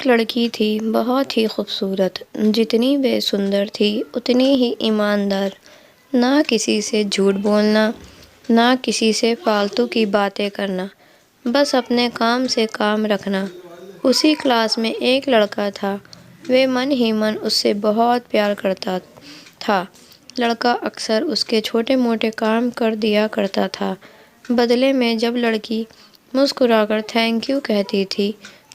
ایک لڑکی تھی بہت ہی خوبصورت، جتنی وہ سندر تھی اتنی ہی ایماندار۔ نہ کسی سے جھوٹ بولنا، نہ کسی سے فالتو کی باتیں کرنا، بس اپنے کام سے کام رکھنا۔ اسی کلاس میں ایک لڑکا تھا، وہ من ہی من اس سے بہت پیار کرتا تھا۔ لڑکا اکثر اس کے چھوٹے موٹے کام کر دیا کرتا تھا۔ بدلے میں جب لڑکی مسکرا کر تھینک یو کہتی تھی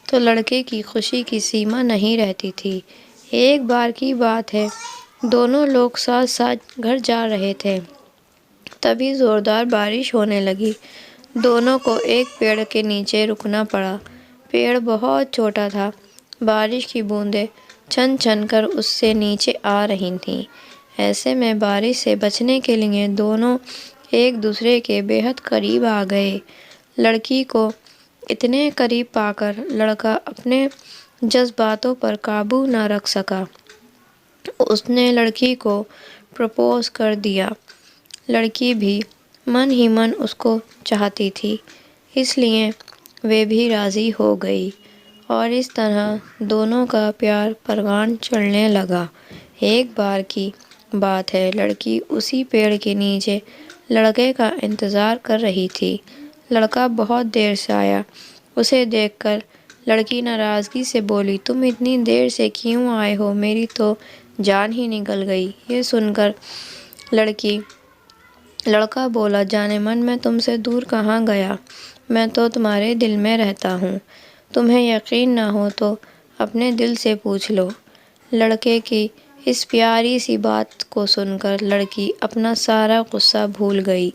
تو لڑکے کی خوشی کی سیما نہیں رہتی تھی۔ ایک بار کی بات ہے، دونوں لوگ ساتھ ساتھ گھر جا رہے تھے، تبھی زوردار بارش ہونے لگی۔ دونوں کو ایک پیڑ کے نیچے رکنا پڑا۔ پیڑ بہت چھوٹا تھا، بارش کی بوندیں چھن چھن کر اس سے نیچے آ رہی تھیں۔ ایسے میں بارش سے بچنے کے لیے دونوں ایک دوسرے کے بے حد قریب آ گئے۔ لڑکی کو اتنے قریب پا کر لڑکا اپنے جذباتوں پر قابو نہ رکھ سکا۔ اس نے لڑکی کو پرپوز کر دیا۔ لڑکی بھی من ہی من اس کو چاہتی تھی، اس لیے وہ بھی راضی ہو گئی، اور اس طرح دونوں کا پیار پروان چڑھنے لگا۔ ایک بار کی بات ہے، لڑکی اسی پیڑ کے نیچے لڑکے کا انتظار کر رہی تھی۔ لڑکا بہت دیر سے آیا۔ اسے دیکھ کر لڑکی ناراضگی سے بولی، تم اتنی دیر سے کیوں آئے ہو؟ میری تو جان ہی نکل گئی۔ یہ سن کر لڑکا بولا، جانے من میں تم سے دور کہاں گیا، میں تو تمہارے دل میں رہتا ہوں۔ تمہیں یقین نہ ہو تو اپنے دل سے پوچھ لو۔ لڑکے کی اس پیاری سی بات کو سن کر لڑکی اپنا سارا غصہ بھول گئی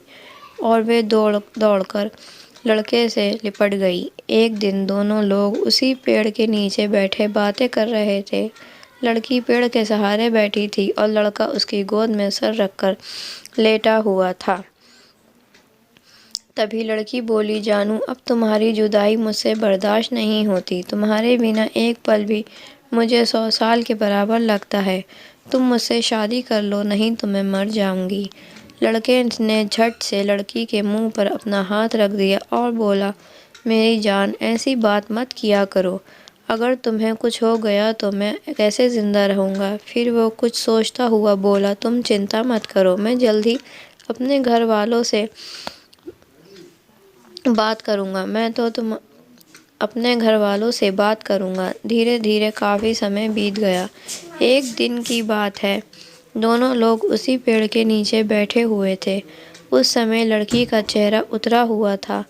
اور وہ دوڑ کر لڑکے سے لپٹ گئی۔ ایک دن دونوں لوگ اسی پیڑ کے نیچے بیٹھے باتیں کر رہے تھے۔ لڑکی پیڑ کے سہارے بیٹھی تھی اور لڑکا اس کی گود میں سر رکھ کر لیٹا ہوا تھا۔ تبھی لڑکی بولی، جانو اب تمہاری جدائی مجھ سے برداشت نہیں ہوتی، تمہارے بنا ایک پل بھی مجھے 100 سال کے برابر لگتا ہے۔ تم مجھ سے شادی کر لو، نہیں تو میں مر جاؤں گی۔ لڑکے نے جھٹ سے لڑکی کے منہ پر اپنا ہاتھ رکھ دیا اور بولا، میری جان ایسی بات مت کیا کرو، اگر تمہیں کچھ ہو گیا تو میں کیسے زندہ رہوں گا؟ پھر وہ کچھ سوچتا ہوا بولا، تم چنتا مت کرو، میں جلد ہی اپنے گھر والوں سے بات کروں گا، اپنے گھر والوں سے بات کروں گا۔ دھیرے دھیرے کافی سمے بیت گیا۔ ایک دن کی بات ہے، دونوں لوگ اسی پیڑ کے نیچے بیٹھے ہوئے تھے۔ اس سمے لڑکی کا چہرہ اترا ہوا تھا۔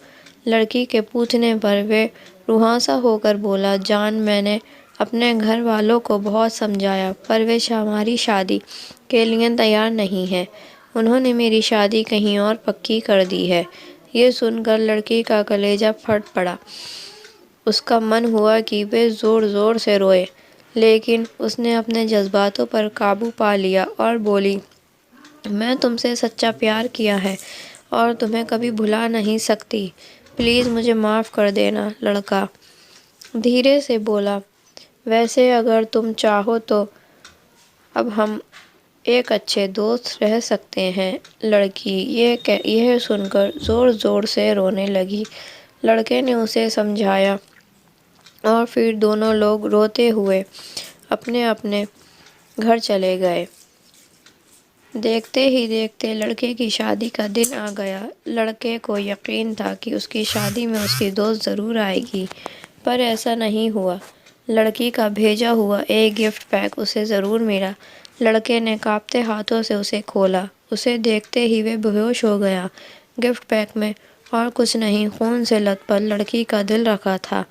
لڑکی کے پوچھنے پر وہ رونسا ہو کر بولا، جان میں نے اپنے گھر والوں کو بہت سمجھایا پر وہ ہماری شادی کے لیے تیار نہیں ہیں، انہوں نے میری شادی کہیں اور پکی کر دی ہے۔ یہ سن کر لڑکی کا کلیجہ پھٹ پڑا۔ اس کا من ہوا کہ وہ زور زور سے روئے، لیکن اس نے اپنے جذباتوں پر قابو پا لیا اور بولی، میں تم سے سچا پیار کیا ہے اور تمہیں کبھی بھلا نہیں سکتی، پلیز مجھے معاف کر دینا۔ لڑکا دھیرے سے بولا، ویسے اگر تم چاہو تو اب ہم ایک اچھے دوست رہ سکتے ہیں۔ لڑکی یہ سن کر زور زور سے رونے لگی۔ لڑکے نے اسے سمجھایا اور پھر دونوں لوگ روتے ہوئے اپنے اپنے گھر چلے گئے۔ دیکھتے ہی دیکھتے لڑکے کی شادی کا دن آ گیا۔ لڑکے کو یقین تھا کہ اس کی شادی میں اس کی دوست ضرور آئے گی، پر ایسا نہیں ہوا۔ لڑکی کا بھیجا ہوا ایک گفٹ پیک اسے ضرور ملا۔ لڑکے نے کانپتے ہاتھوں سے اسے کھولا، اسے دیکھتے ہی وہ بے ہوش ہو گیا۔ گفٹ پیک میں اور کچھ نہیں، خون سے لت پت لڑکی کا دل رکھا تھا،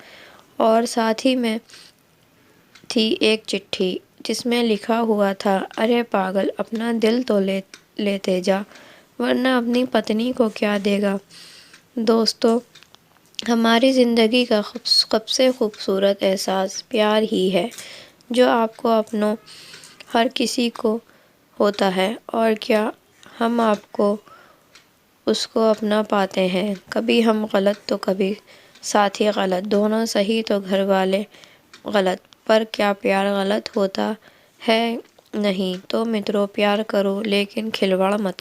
اور ساتھ ہی میں تھی ایک چٹھی جس میں لکھا ہوا تھا، ارے پاگل، اپنا دل تو لیتے جا، ورنہ اپنی پتنی کو کیا دے گا۔ دوستو، ہماری زندگی کا سب سے خوبصورت احساس پیار ہی ہے، جو آپ کو اپنوں ہر کسی کو ہوتا ہے، اور کیا ہم آپ کو اس کو اپنا پاتے ہیں۔ کبھی ہم غلط تو کبھی ساتھی غلط، دونوں صحیح تو گھر والے غلط، پر کیا پیار غلط ہوتا ہے؟ نہیں تو متروں، پیار کرو لیکن کھلواڑ مت